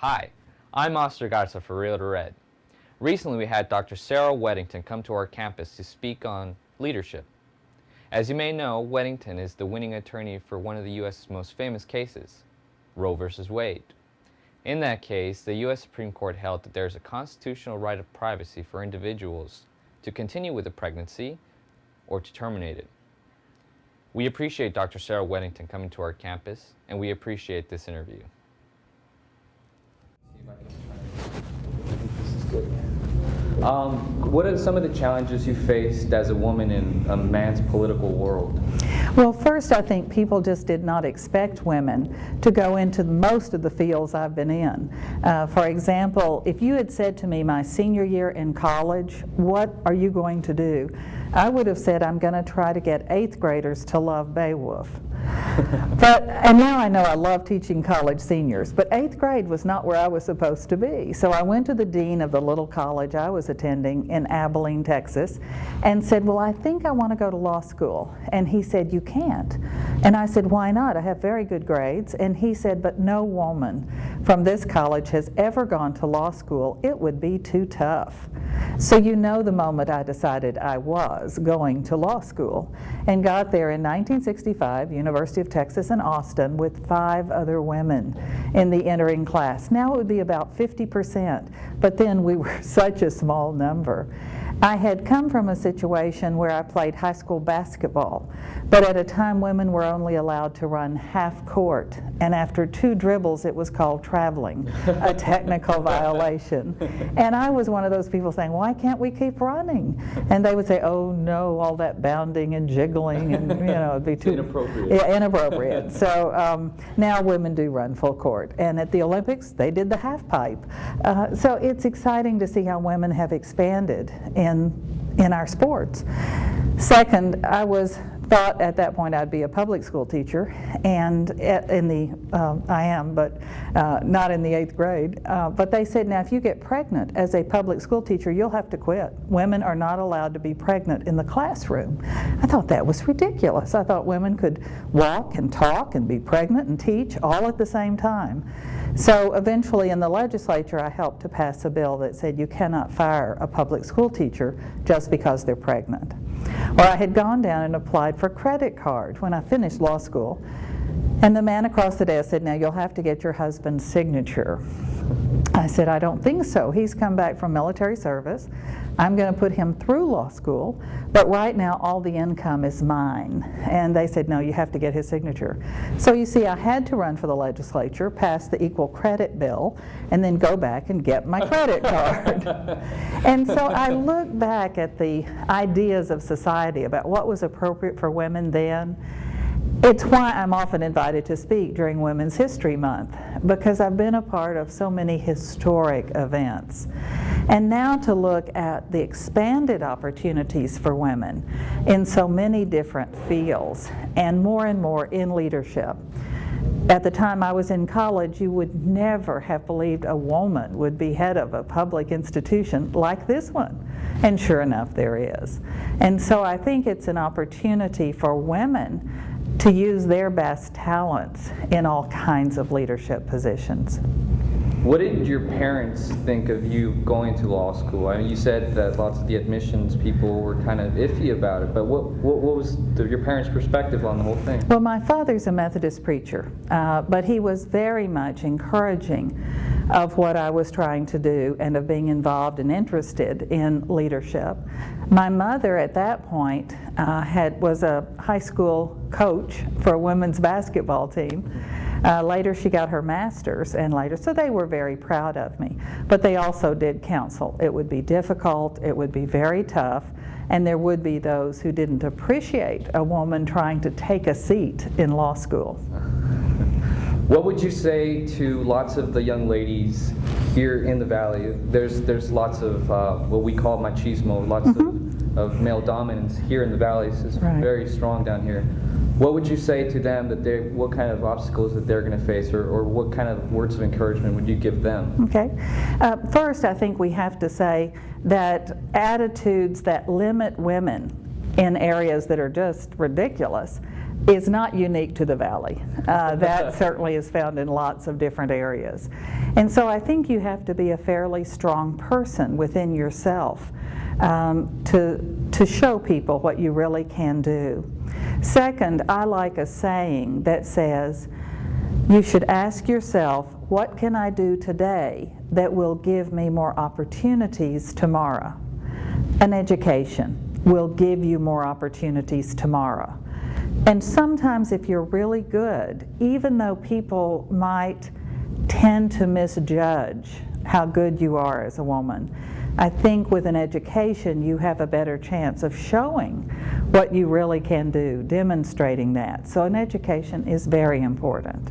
Hi, I'm Oscar Garza for Real to Red. Recently we had Dr. Sarah Weddington come to our campus to speak on leadership. As you may know, Weddington is the winning attorney for one of the U.S.'s most famous cases, Roe versus Wade. In that case, the U.S. Supreme Court held that there is a constitutional right of privacy for individuals to continue with a pregnancy or to terminate it. We appreciate Dr. Sarah Weddington coming to our campus, and we appreciate this interview. What are some of the challenges you faced as a woman in a man's political world? Well, first, I think people just did not expect women to go into most of the fields I've been in. For example, if you had said to me my senior year in college, what are you going to do? I would have said, I'm going to try to get 8th graders to love Beowulf. And now I know I love teaching college seniors, but 8th grade was not where I was supposed to be. So I went to the dean of the little college I was attending in Abilene, Texas, and said, well, I think I want to go to law school. And he said, you can't. And I said, why not? I have very good grades. And he said, but no woman from this college has ever gone to law school. It would be too tough. So you know the moment I decided I was going to law school, and got there in 1965, University of Texas in Austin, with 5 other women in the entering class. Now it would be about 50%, but then we were such a small number. I had come from a situation where I played high school basketball, but at a time women were only allowed to run half court, and after 2 dribbles it was called traveling, a technical violation. And I was one of those people saying, why can't we keep running? And they would say, oh no, all that bounding and jiggling, and it'd be too inappropriate. Yeah, inappropriate. So now women do run full court, and at the Olympics they did the half pipe. So it's exciting to see how women have expanded in our sports. Second, thought at that point I'd be a public school teacher, and I am, but not in the 8th grade. But they said, now if you get pregnant as a public school teacher, you'll have to quit. Women are not allowed to be pregnant in the classroom. I thought that was ridiculous. I thought women could walk and talk and be pregnant and teach all at the same time. So eventually in the legislature I helped to pass a bill that said you cannot fire a public school teacher just because they're pregnant. Or I had gone down and applied for a credit card when I finished law school, and the man across the desk said, now you'll have to get your husband's signature. I said, I don't think so. He's come back from military service. I'm going to put him through law school, but right now all the income is mine. And they said, no, you have to get his signature. So you see, I had to run for the legislature, pass the equal credit bill, and then go back and get my credit card. And so I look back at the ideas of society about what was appropriate for women then. It's why I'm often invited to speak during Women's History Month, because I've been a part of so many historic events. And now to look at the expanded opportunities for women in so many different fields, and more in leadership. At the time I was in college, you would never have believed a woman would be head of a public institution like this one. And sure enough, there is. And so I think it's an opportunity for women to use their best talents in all kinds of leadership positions. What did your parents think of you going to law school? I mean, you said that lots of the admissions people were kind of iffy about it, but what was your parents' perspective on the whole thing? Well, my father's a Methodist preacher, but he was very much encouraging of what I was trying to do and of being involved and interested in leadership. My mother at that point was a high school coach for a women's basketball team. Later she got her master's, and so they were very proud of me. But they also did counsel. It would be difficult, it would be very tough, and there would be those who didn't appreciate a woman trying to take a seat in law school. What would you say to lots of the young ladies here in the Valley? There's lots of what we call machismo, lots of male dominance here in the Valley. It's very strong down here. What would you say to them what kind of obstacles that they're going to face, or what kind of words of encouragement would you give them? Okay. First, I think we have to say that attitudes that limit women in areas that are just ridiculous is not unique to the Valley. That certainly is found in lots of different areas. And so I think you have to be a fairly strong person within yourself to show people what you really can do. Second, I like a saying that says, you should ask yourself, what can I do today that will give me more opportunities tomorrow? An education will give you more opportunities tomorrow. And sometimes if you're really good, even though people might tend to misjudge how good you are as a woman, I think with an education you have a better chance of showing what you really can do, demonstrating that. So an education is very important.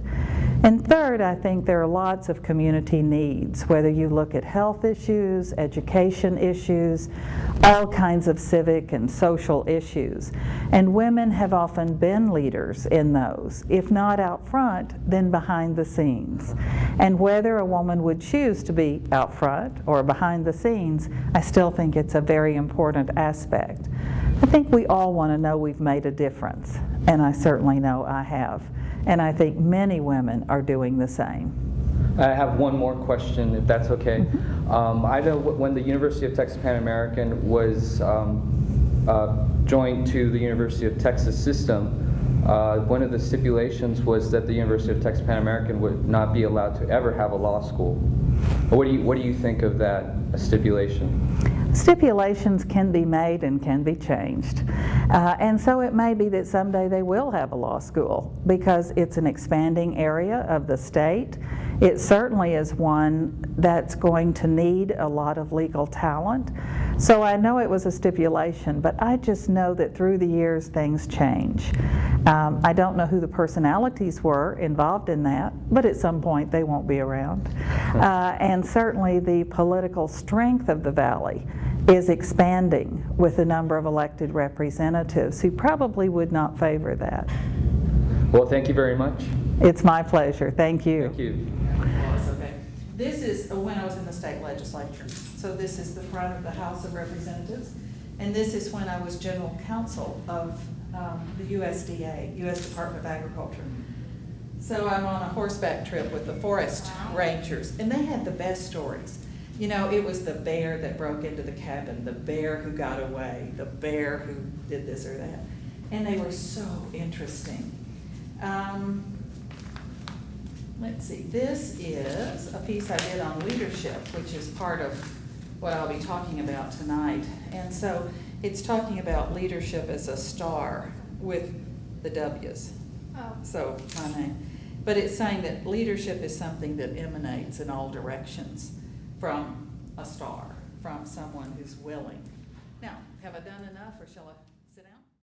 And third, I think there are lots of community needs, whether you look at health issues, education issues, all kinds of civic and social issues. And women have often been leaders in those, if not out front, then behind the scenes. And whether a woman would choose to be out front or behind the scenes, I still think it's a very important aspect. I think we all want to know we've made a difference, and I certainly know I have. And I think many women are doing the same. I have one more question, if that's okay. I know when the University of Texas Pan American was joined to the University of Texas system, one of the stipulations was that the University of Texas Pan American would not be allowed to ever have a law school. What do you think of that stipulation? Stipulations can be made and can be changed. And so it may be that someday they will have a law school because it's an expanding area of the state. It certainly is one that's going to need a lot of legal talent. So I know it was a stipulation, but I just know that through the years things change. I don't know who the personalities were involved in that, but at some point they won't be around. And certainly the political strength of the Valley is expanding with the number of elected representatives who probably would not favor that. Well, thank you very much. It's my pleasure. Thank you. Thank you. Okay. This is when I was in the state legislature. So this is the front of the House of Representatives. And this is when I was general counsel of the USDA, U.S. Department of Agriculture. So I'm on a horseback trip with the forest rangers, and they had the best stories. You know, it was the bear that broke into the cabin, the bear who got away, the bear who did this or that. And they were so interesting. Let's see, this is a piece I did on leadership, which is part of what I'll be talking about tonight. And so it's talking about leadership as a star with the W's. Oh. So my name. But it's saying that leadership is something that emanates in all directions from a star, from someone who's willing. Now, have I done enough or shall I sit down?